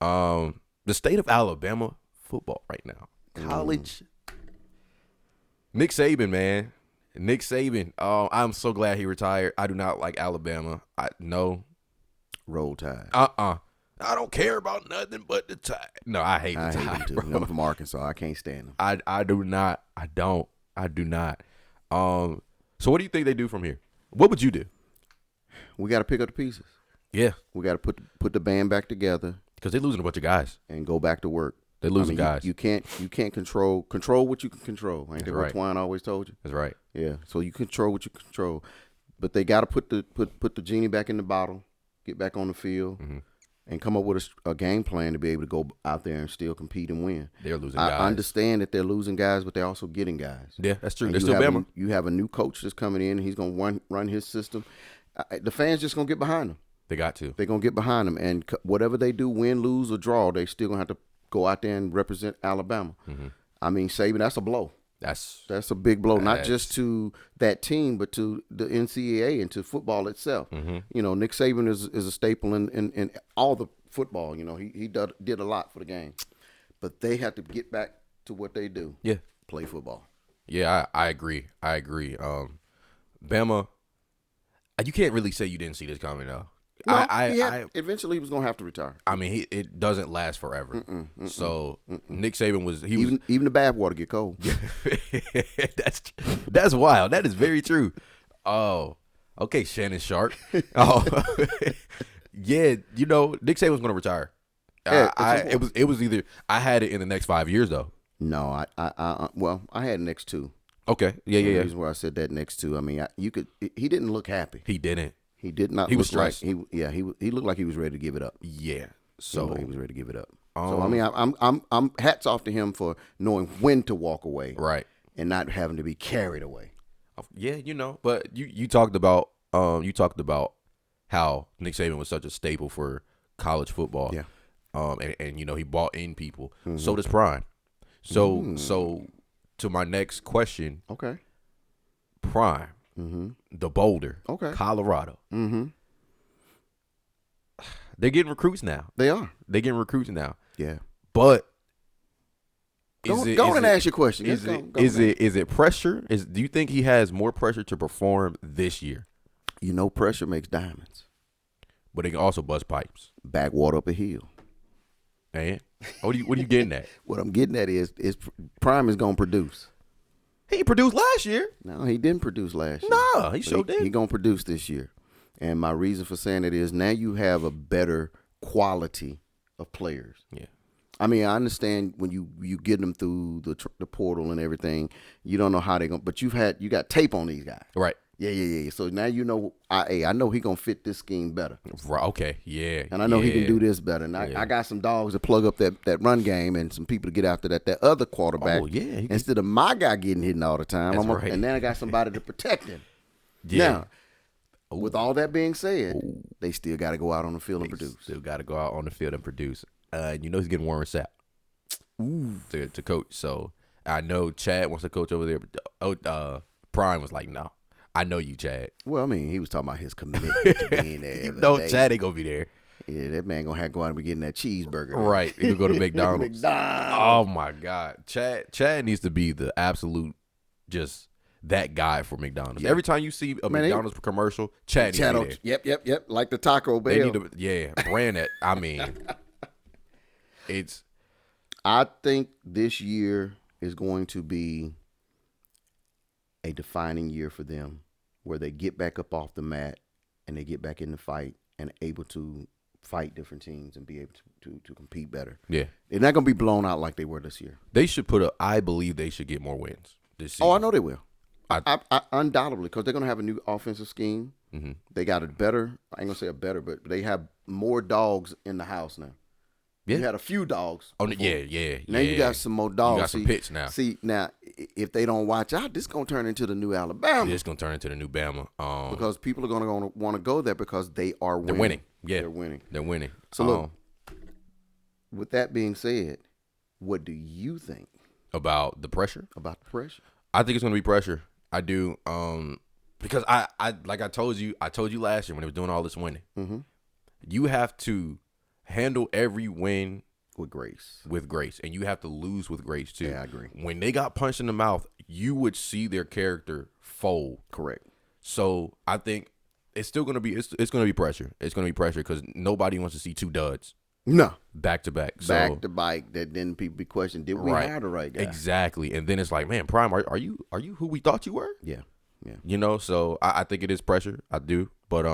The state of Alabama football right now. College. Nick Saban, man. Nick Saban. I'm so glad he retired. I do not like Alabama. No. Roll Tide. I don't care about nothing but the Tide. No, I hate the Tide, too. I'm from Arkansas. I can't stand them. I do not. I do not. So what do you think they do from here? What would you do? We got to pick up the pieces. Yeah. We got to put the band back together. Because they're losing a bunch of guys. And go back to work. They're losing guys. You can't control what you can control. Ain't that what Twine always told you? That's right. Yeah. So you control what you control. But they got to put the genie back in the bottle, get back on the field. Mm-hmm. And come up with a game plan to be able to go out there and still compete and win. They're losing guys. I understand that they're losing guys, but they're also getting guys. Yeah, that's true. They're still Bama. You have a new coach that's coming in, and he's going to run his system. The fans just going to get behind him. They got to. They're going to get behind him. And whatever they do, win, lose, or draw, they still going to have to go out there and represent Alabama. Mm-hmm. I mean, Saban, that's a blow. That's a big blow, not just to that team, but to the NCAA and to football itself. Mm-hmm. You know, Nick Saban is a staple in all the football. You know, he did a lot for the game. But they have to get back to what they do. Yeah. Play football. Yeah, I agree. Bama, you can't really say you didn't see this coming, though. No, eventually he was going to have to retire. I mean, it doesn't last forever. So Nick Saban was even the bad water get cold. That's wild. That is very true. Oh, okay, Shannon Sharp. Oh, yeah. You know, Nick Saban was going to retire. Yeah, it was either I had it in the next 5 years though. No, I had next 2. Okay, yeah. The reason why I said that next 2. I mean, he didn't look happy. He didn't. He did not. He was stressed. He looked like he was ready to give it up. Yeah. So he was ready to give it up. So I mean, I'm hats off to him for knowing when to walk away, right, and not having to be carried away. Yeah, you know. But you talked about how Nick Saban was such a staple for college football. Yeah. And you know he bought in people. Mm-hmm. So does Prime. So to my next question. Okay. Prime. Mm-hmm. The Boulder, okay, Colorado. Mm-hmm. They're getting recruits now. They're getting recruits now. Yeah, but go and ask your question. Is it pressure? Do you think he has more pressure to perform this year? You know, pressure makes diamonds, but it can also bust pipes. Backwater up a hill. And what are you getting at? What I'm getting at is Prime is going to produce. He produced last year. No, he didn't produce last year. No, he sure did. He going to produce this year. And my reason for saying it is now you have a better quality of players. Yeah. I mean, I understand when you get them through the portal and everything, you don't know how they're going to, but you got tape on these guys. Right. Yeah. So now you know, I know he going to fit this scheme better. Right. Okay. Yeah. And I know he can do this better. And I got some dogs to plug up that run game and some people to get after that other quarterback. Oh, yeah. Instead of my guy getting hit all the time. That's right. And then I got somebody to protect him. Yeah. Now, with all that being said, they still got to go out on the field and produce. Still got to go out on the field and produce. He's getting Warren Sapp to coach. So I know Chad wants to coach over there, but Prime was like, no. I know you, Chad. Well, I mean, he was talking about his commitment to being there. Chad ain't going to be there. Yeah, that man going to have to go out and be getting that cheeseburger. Right. He'll go to McDonald's. Oh, my God. Chad needs to be the absolute just that guy for McDonald's. Yeah. Every time you see a McDonald's commercial, Chad needs to be there. Yep. Like the Taco Bell. They need to, brand that. I mean, I think this year is going to be a defining year for them where they get back up off the mat and they get back in the fight and able to fight different teams and be able to compete better. Yeah. They're not going to be blown out like they were this year. They should I believe they should get more wins this season. Oh, I know they will. I undoubtedly, because they're going to have a new offensive scheme. Mm-hmm. They got I ain't going to say a better, but they have more dogs in the house now. Yeah. You had a few dogs. Oh, yeah. Now you got some more dogs. You got some pits now. See, now, if they don't watch out, this is going to turn into the new Alabama. It's going to turn into the new Bama. Because people are going to want to go there because they are winning. They're winning. Yeah. They're winning. So, look, with that being said, what do you think? About the pressure? I think it's going to be pressure. I do. Because I like I told you last year when they were doing all this winning. Mm-hmm. You have to handle every win with grace, and you have to lose with grace too. Yeah, I agree. When they got punched in the mouth, you would see their character fold. Correct. So I think it's still gonna be it's gonna be pressure. It's gonna be pressure because nobody wants to see two duds. No, back to back. Back to back. That then people be questioning, did we hire the right guy? Exactly. And then it's like, man, Prime, are you who we thought you were? Yeah. So I think it is pressure. I do, but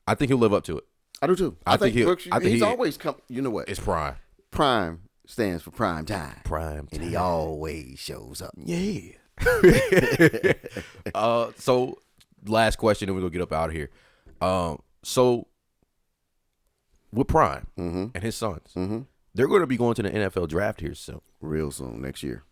I think he'll live up to it. I do too. I think he's always come. You know what? It's Prime. Prime stands for prime time. Prime time. And he always shows up. Yeah. So last question, and we're gonna get up out of here. So with Prime and his sons, they're going to be going to the NFL draft here soon. Real soon, next year.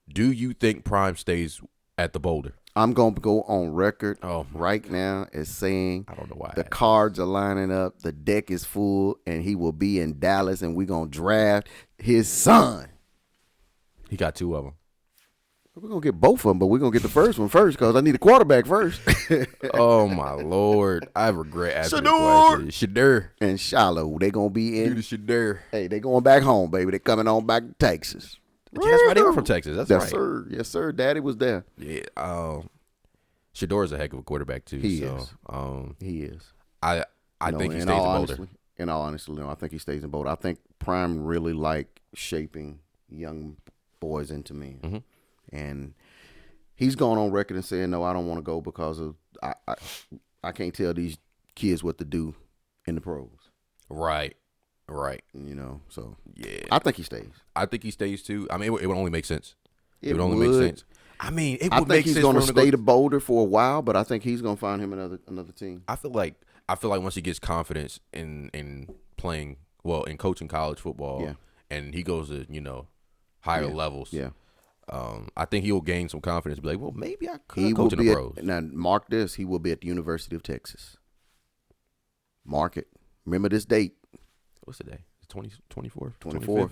Do you think Prime stays at the Boulder? I'm going to go on record right now as saying I don't know why the cards are lining up, the deck is full, and he will be in Dallas, and we're going to draft his son. He got two of them. We're going to get both of them, but we're going to get the first one first because I need a quarterback first. Oh, my Lord. I regret asking the question. Shedeur. And Shiloh, they going to be in. Shedeur. Hey, they going back home, baby. They coming on back to Texas. That's right. They were from Texas. That's right. Sir. Yes, sir. Daddy was there. Yeah. Shedeur is a heck of a quarterback, too. He is. I think he stays in Boulder. In all honesty, I think he stays in Boulder. I think Prime really like shaping young boys into men. Mm-hmm. And he's gone on record and saying, no, I don't want to go because of I can't tell these kids what to do in the pros. Right. So yeah, I think he stays. I think he stays too. I mean, it would only make sense. It would only make sense. I mean, it would make sense. He's going to stay to Boulder for a while, but I think he's going to find him another team. I feel like once he gets confidence in playing in coaching college football, and he goes to higher levels, I think he'll gain some confidence. Be like, well, maybe I could coach in the pros. Now, mark this: he will be at the University of Texas. Mark it. Remember this date. What's the day? 24th? 24th.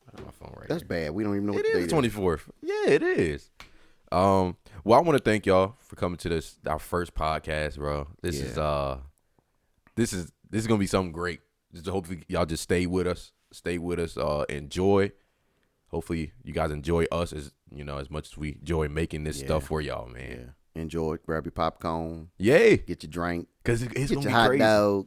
I have my phone right That's here. bad. We don't even know what the date is. 24th. Yeah, it is. Well, I want to thank y'all for coming to our first podcast, bro. This is gonna be something great. Just hopefully y'all just stay with us. Enjoy. Hopefully you guys enjoy us as much as we enjoy making this stuff for y'all, man. Yeah. Enjoy it. Grab your popcorn. Yay. Get your drink. Cause it's get gonna your be hot crazy. dog.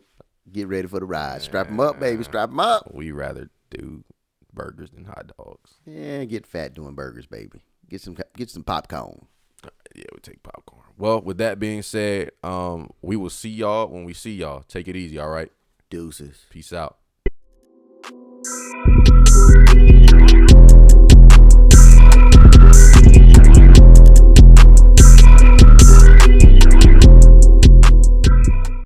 Get ready for the ride. Strap them up, baby. Strap them up. We rather do burgers than hot dogs. Yeah, get fat doing burgers, baby. Get some popcorn. Yeah, we take popcorn. Well, with that being said, we will see y'all when we see y'all. Take it easy, all right? Deuces. Peace out.